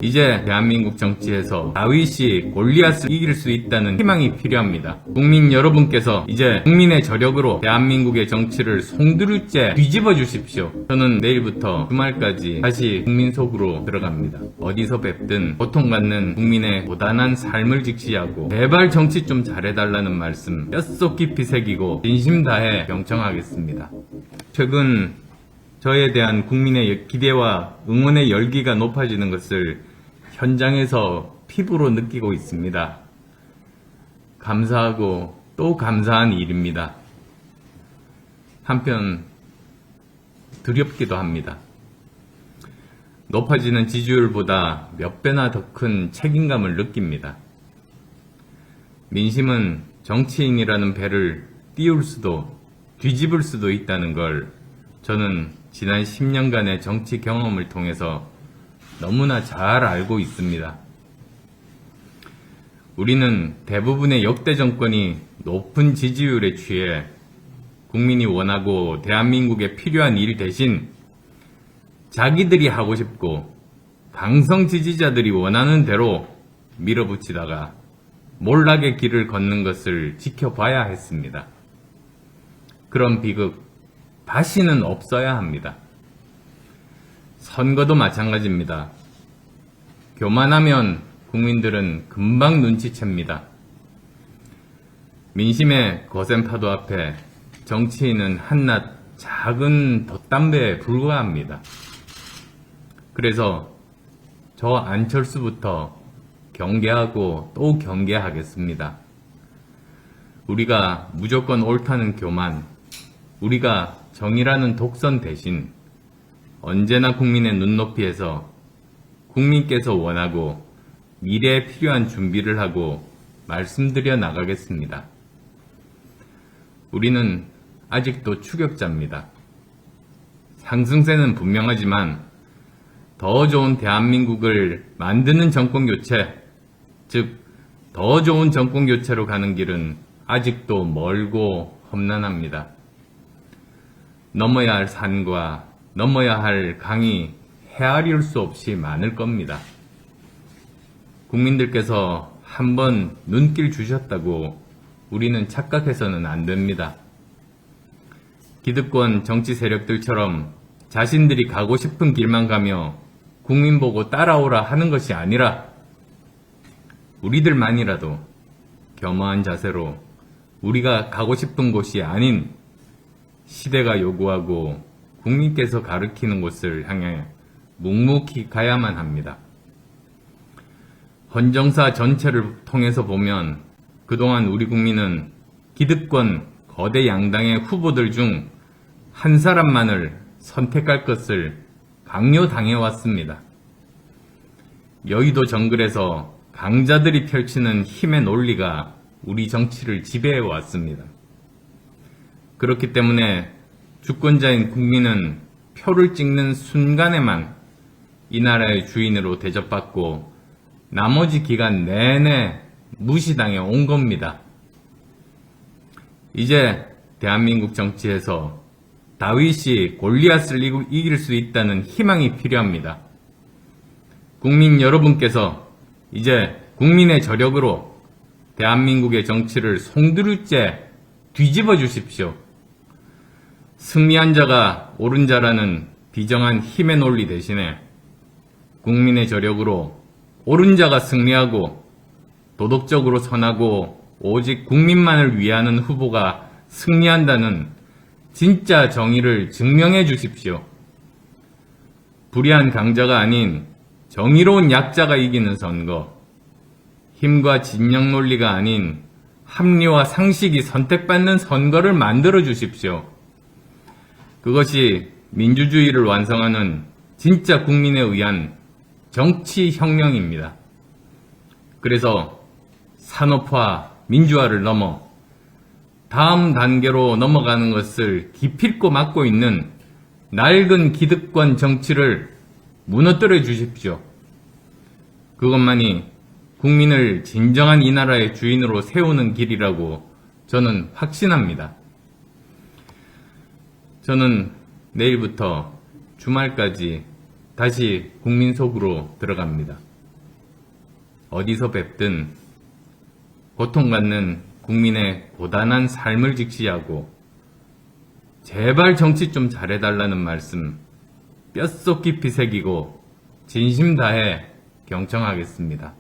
이제 대한민국 정치에서 다윗이 골리앗을 이길 수 있다는 희망이 필요합니다. 국민 여러분께서 이제 국민의 저력으로 대한민국의 정치를 송두리째 뒤집어 주십시오. 저는 내일부터 주말까지 다시 국민 속으로 들어갑니다. 어디서 뵙든 고통받는 국민의 고단한 삶을 직시하고 제발 정치 좀 잘해달라는 말씀 뼛속 깊이 새기고 진심 다해 경청하겠습니다. 최근 저에 대한 국민의 기대와 응원의 열기가 높아지는 것을 현장에서 피부로 느끼고 있습니다. 감사하고 또 감사한 일입니다. 한편 두렵기도 합니다. 높아지는 지지율보다 몇 배나 더 큰 책임감을 느낍니다. 민심은 정치인이라는 배를 띄울 수도 뒤집을 수도 있다는 걸 저는 지난 10년간의 정치 경험을 통해서 너무나 잘 알고 있습니다. 우리는 대부분의 역대 정권이 높은 지지율에 취해 국민이 원하고 대한민국에 필요한 일 대신 자기들이 하고 싶고 강성 지지자들이 원하는 대로 밀어붙이다가 몰락의 길을 걷는 것을 지켜봐야 했습니다. 그런 비극 다시는 없어야 합니다. 선거도 마찬가지입니다. 교만하면 국민들은 금방 눈치챕니다. 민심의 거센 파도 앞에 정치인은 한낱 작은 돛담배에 불과합니다. 그래서 저 안철수부터 경계하고 또 경계하겠습니다. 우리가 무조건 옳다는 교만, 우리가 정의라는 독선 대신 언제나 국민의 눈높이에서 국민께서 원하고 미래에 필요한 준비를 하고 말씀드려 나가겠습니다. 우리는 아직도 추격자입니다. 상승세는 분명하지만 더 좋은 대한민국을 만드는 정권교체, 즉 더 좋은 정권교체로 가는 길은 아직도 멀고 험난합니다. 넘어야 할 산과 넘어야 할 강이 헤아릴 수 없이 많을 겁니다. 국민들께서 한번 눈길 주셨다고 우리는 착각해서는 안 됩니다. 기득권 정치 세력들처럼 자신들이 가고 싶은 길만 가며 국민 보고 따라오라 하는 것이 아니라 우리들만이라도 겸허한 자세로 우리가 가고 싶은 곳이 아닌 시대가 요구하고 국민께서 가르치는 곳을 향해 묵묵히 가야만 합니다. 헌정사 전체를 통해서 보면 그동안 우리 국민은 기득권 거대 양당의 후보들 중 한 사람만을 선택할 것을 강요당해왔습니다. 여의도 정글에서 강자들이 펼치는 힘의 논리가 우리 정치를 지배해왔습니다. 그렇기 때문에 주권자인 국민은 표를 찍는 순간에만 이 나라의 주인으로 대접받고 나머지 기간 내내 무시당해 온 겁니다. 이제 대한민국 정치에서 다윗이 골리앗을 이길 수 있다는 희망이 필요합니다. 국민 여러분께서 이제 국민의 저력으로 대한민국의 정치를 송두리째 뒤집어 주십시오. 승리한 자가 옳은 자라는 비정한 힘의 논리 대신에 국민의 저력으로 옳은 자가 승리하고 도덕적으로 선하고 오직 국민만을 위하는 후보가 승리한다는 진짜 정의를 증명해 주십시오. 불의한 강자가 아닌 정의로운 약자가 이기는 선거, 힘과 진영 논리가 아닌 합리와 상식이 선택받는 선거를 만들어 주십시오. 그것이 민주주의를 완성하는 진짜 국민에 의한 정치혁명입니다. 그래서 산업화, 민주화를 넘어 다음 단계로 넘어가는 것을 기필코 막고 있는 낡은 기득권 정치를 무너뜨려 주십시오. 그것만이 국민을 진정한 이 나라의 주인으로 세우는 길이라고 저는 확신합니다. 저는 내일부터 주말까지 다시 국민 속으로 들어갑니다. 어디서 뵙든 고통받는 국민의 고단한 삶을 직시하고 제발 정치 좀 잘해달라는 말씀 뼛속 깊이 새기고 진심 다해 경청하겠습니다.